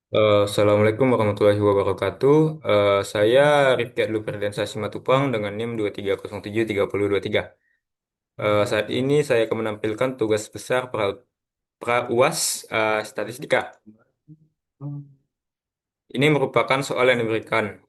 Assalamualaikum warahmatullahi wabarakatuh. Saya Rifki Adlu Ferdiansyah Simatupang dengan NIM 23073023. Saat ini saya akan menampilkan tugas besar pra-UAS Statistika. Ini merupakan soal yang diberikan.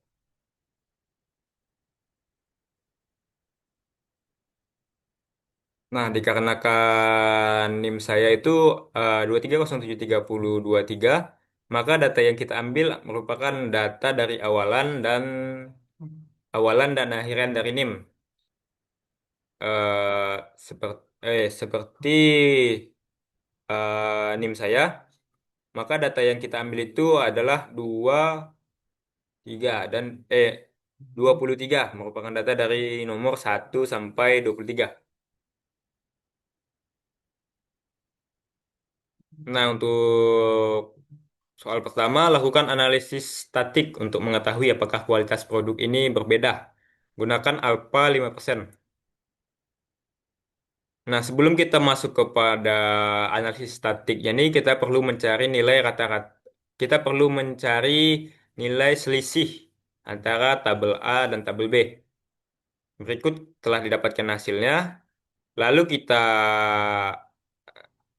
Nah, dikarenakan NIM saya itu 23073023, maka data yang kita ambil merupakan data dari awalan dan akhiran dari NIM. Seperti NIM saya, maka data yang kita ambil itu adalah 23 dan 23 merupakan data dari nomor 1 sampai 23. Nah, untuk soal pertama, lakukan analisis statik untuk mengetahui apakah kualitas produk ini berbeda. Gunakan alpha 5%. Nah, sebelum kita masuk kepada analisis statik, ini kita perlu mencari nilai rata-rata. Kita perlu mencari nilai selisih antara tabel A dan tabel B. Berikut telah didapatkan hasilnya. Lalu kita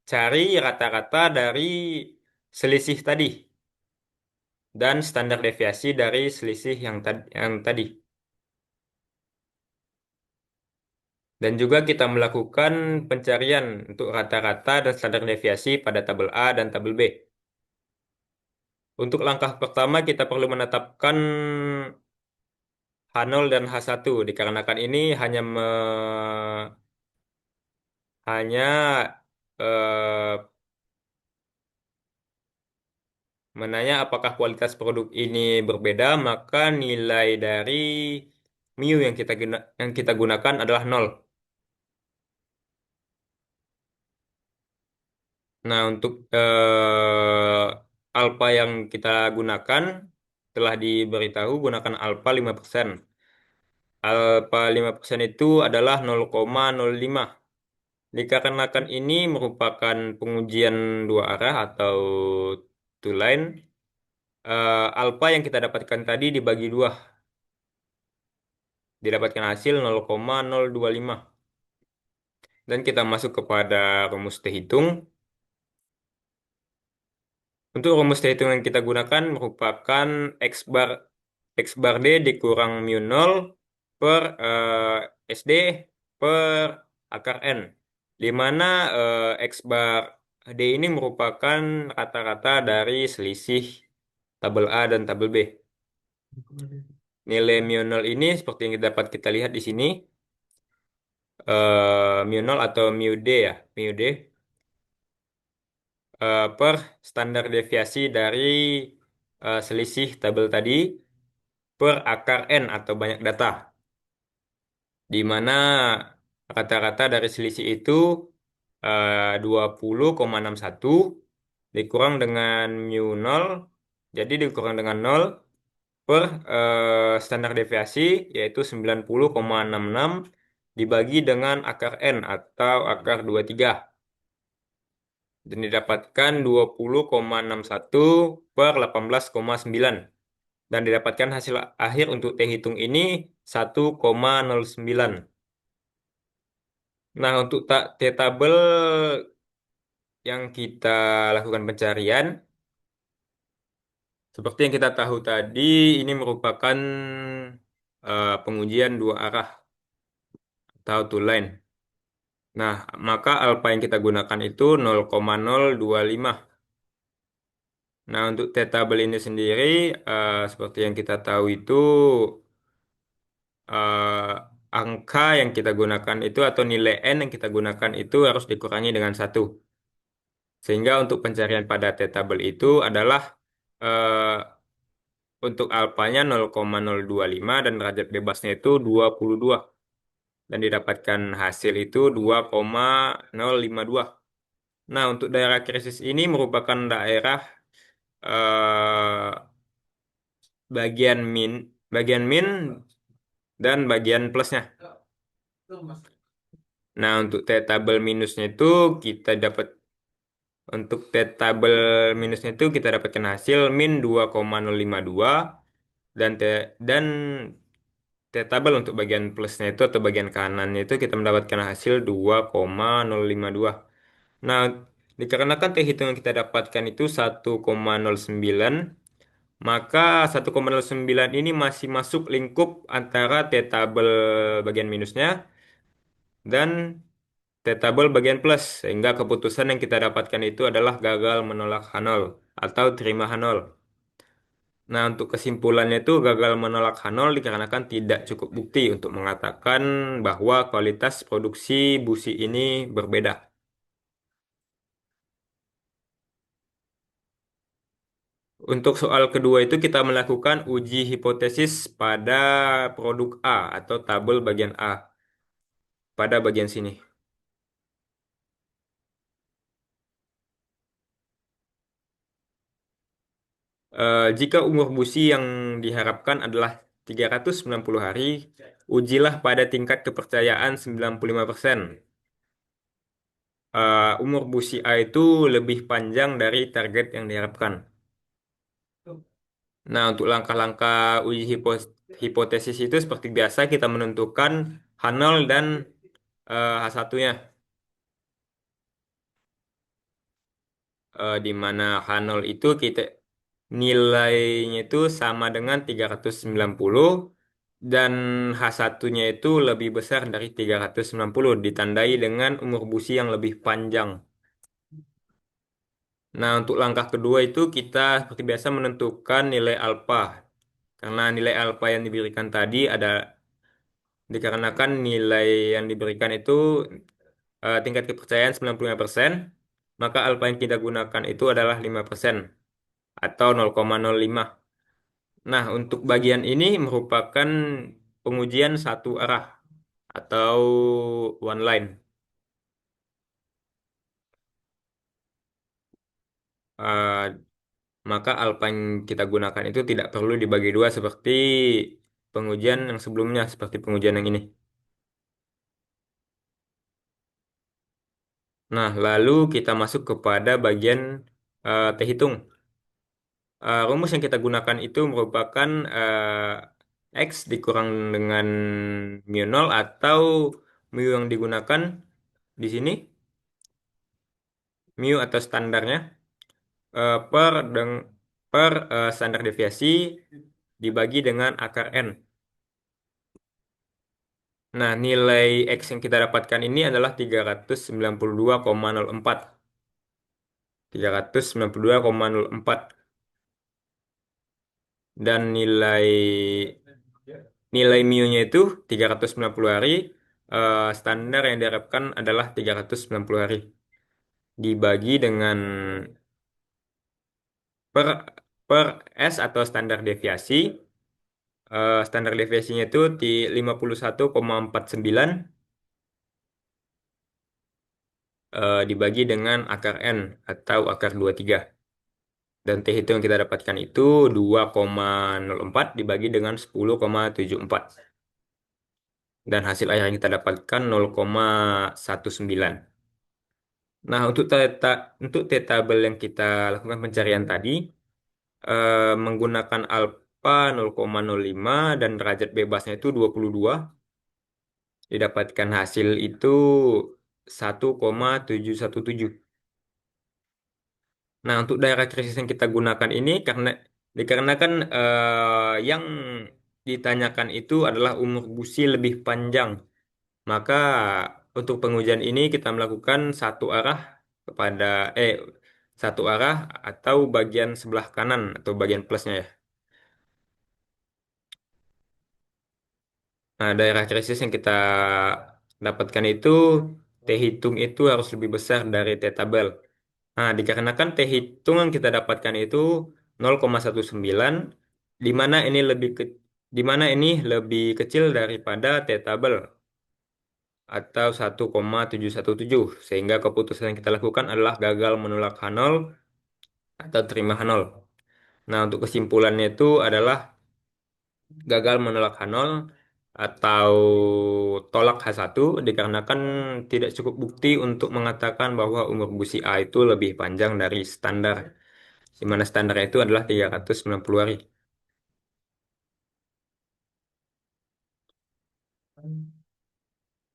cari rata-rata dari selisih tadi dan standar deviasi dari selisih yang tadi. Dan juga kita melakukan pencarian untuk rata-rata dan standar deviasi pada tabel A dan tabel B. Untuk langkah pertama kita perlu menetapkan H0 dan H1 dikarenakan ini hanya eh, menanya apakah kualitas produk ini berbeda, maka nilai dari mu yang kita gunakan adalah nol. Nah, untuk alfa yang kita gunakan telah diberitahu gunakan alfa 5%. Alfa 5% itu adalah 0,05. Dikarenakan ini merupakan pengujian dua arah atau two line, alfa yang kita dapatkan tadi dibagi dua, didapatkan hasil 0,025. Dan kita masuk kepada rumus T hitung. Untuk rumus T hitung yang kita gunakan merupakan X bar D dikurang mu 0 per SD per akar N. Di mana X bar D ini merupakan rata-rata dari selisih tabel A dan tabel B. Nilai mu 0 ini seperti yang dapat kita lihat di sini, mu 0 atau mu D ya, mu D per standar deviasi dari selisih tabel tadi per akar N atau banyak data, di mana rata-rata dari selisih itu 20,61 dikurang dengan mu 0, jadi dikurang dengan 0 per standar deviasi yaitu 90,66 dibagi dengan akar N atau akar 23 dan didapatkan 20,61 per 18,9 dan didapatkan hasil akhir untuk T hitung ini 1,09. Nah, untuk T tabel yang kita lakukan pencarian, seperti yang kita tahu tadi, ini merupakan pengujian dua arah atau two line. Nah, maka alfa yang kita gunakan itu 0,025. Nah, untuk T tabel ini sendiri, seperti yang kita tahu itu, eh, angka yang kita gunakan itu atau nilai N yang kita gunakan itu harus dikurangi dengan satu. Sehingga untuk pencarian pada T tabel itu adalah eh, untuk alfanya 0,025 dan derajat bebasnya itu 22. Dan didapatkan hasil itu 2,052. Nah, untuk daerah krisis ini merupakan daerah eh, bagian min dan bagian plusnya. Nah, untuk T tabel minusnya itu kita dapat Untuk T tabel minusnya itu kita dapatkan hasil min 2,052 dan dan T tabel untuk bagian plusnya itu atau bagian kanannya itu kita mendapatkan hasil 2,052. Nah, dikarenakan T hitung yang kita dapatkan itu 1,09, maka 1,09 ini masih masuk lingkup antara T tabel bagian minusnya dan T tabel bagian plus, sehingga keputusan yang kita dapatkan itu adalah gagal menolak Hanol atau terima Hanol. Nah, untuk kesimpulannya itu gagal menolak Hanol dikarenakan tidak cukup bukti untuk mengatakan bahwa kualitas produksi busi ini berbeda. Untuk soal kedua itu kita melakukan uji hipotesis pada produk A atau tabel bagian A pada bagian sini. Jika umur busi yang diharapkan adalah 390 hari, ujilah pada tingkat kepercayaan 95%. Umur busi A itu lebih panjang dari target yang diharapkan. Nah, untuk langkah-langkah uji hipotesis itu seperti biasa kita menentukan H0 dan H1-nya. Di mana H0 itu kita nilainya itu sama dengan 390 dan H1-nya itu lebih besar dari 390 ditandai dengan umur busi yang lebih panjang. Nah, untuk langkah kedua itu kita seperti biasa menentukan nilai alfa. Karena nilai alfa yang diberikan tadi ada dikarenakan nilai yang diberikan itu tingkat kepercayaan 95%, maka alfa yang kita gunakan itu adalah 5% atau 0,05. Nah, untuk bagian ini merupakan pengujian satu arah atau one line. Eh, maka alfa yang kita gunakan itu tidak perlu dibagi dua seperti pengujian yang sebelumnya, seperti pengujian yang ini. Nah, lalu kita masuk kepada bagian T hitung. Rumus yang kita gunakan itu merupakan X dikurang dengan mu nol atau mu yang digunakan di sini, mu atau standarnya per standar deviasi dibagi dengan akar N. Nah, nilai X yang kita dapatkan ini adalah 392,04. 392,04. Dan nilai nilai mu-nya itu 390 hari. Standar yang diharapkan adalah 390 hari. Dibagi dengan per per S atau standar deviasi. Standar deviasinya itu di 51,49 dibagi dengan akar N atau akar 23. Dan T itu yang kita dapatkan itu 2,04 dibagi dengan 10,74. Dan hasil akhir yang kita dapatkan 0,19. Nah, untuk T tabel yang kita lakukan pencarian tadi menggunakan alfa 0,05 dan derajat bebasnya itu 22, didapatkan hasil itu 1,717. Nah, untuk daerah krisis yang kita gunakan ini dikarenakan yang ditanyakan itu adalah umur busi lebih panjang. Maka untuk pengujian ini kita melakukan kepada eh satu arah atau bagian sebelah kanan atau bagian plusnya ya. Nah, daerah krisis yang kita dapatkan itu T hitung itu harus lebih besar dari T tabel. Nah, dikarenakan T hitung yang kita dapatkan itu 0,19, di mana ini di mana ini lebih kecil daripada T tabel atau 1,717, sehingga keputusan yang kita lakukan adalah gagal menolak H0 atau terima H0. Nah, untuk kesimpulannya itu adalah gagal menolak H0 atau tolak H1 dikarenakan tidak cukup bukti untuk mengatakan bahwa umur busi A itu lebih panjang dari standar, di mana standarnya itu adalah 390 hari.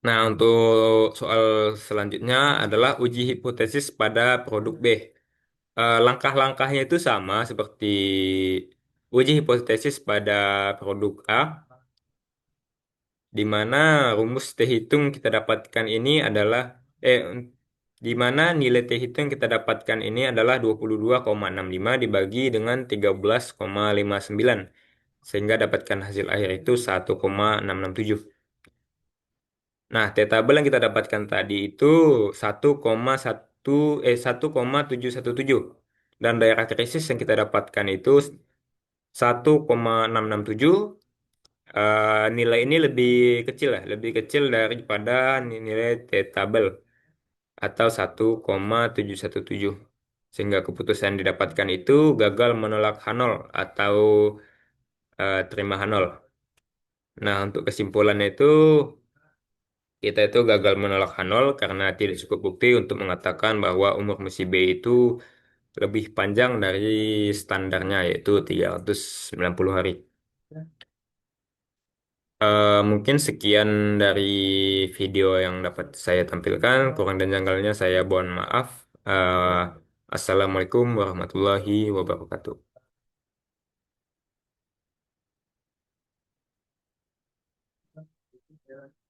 Nah, untuk soal selanjutnya adalah uji hipotesis pada produk B. Langkah-langkahnya itu sama seperti uji hipotesis pada produk A, di mana rumus T hitung kita dapatkan ini adalah eh di mana nilai T hitung yang kita dapatkan ini adalah 22,65 dibagi dengan 13,59 sehingga dapatkan hasil akhir itu 1,667. Nah, T tabel yang kita dapatkan tadi itu 1,717 dan daerah krisis yang kita dapatkan itu 1,667. Nilai ini lebih kecil lah, lebih kecil daripada nilai T tabel atau 1,717. Sehingga keputusan yang didapatkan itu gagal menolak H0 atau terima H0. Nah, untuk kesimpulannya itu kita itu gagal menolak H0 karena tidak cukup bukti untuk mengatakan bahwa umur musi B itu lebih panjang dari standarnya yaitu 390 hari. Mungkin sekian dari video yang dapat saya tampilkan. Kurang dan janggalnya saya mohon maaf. Assalamualaikum warahmatullahi wabarakatuh.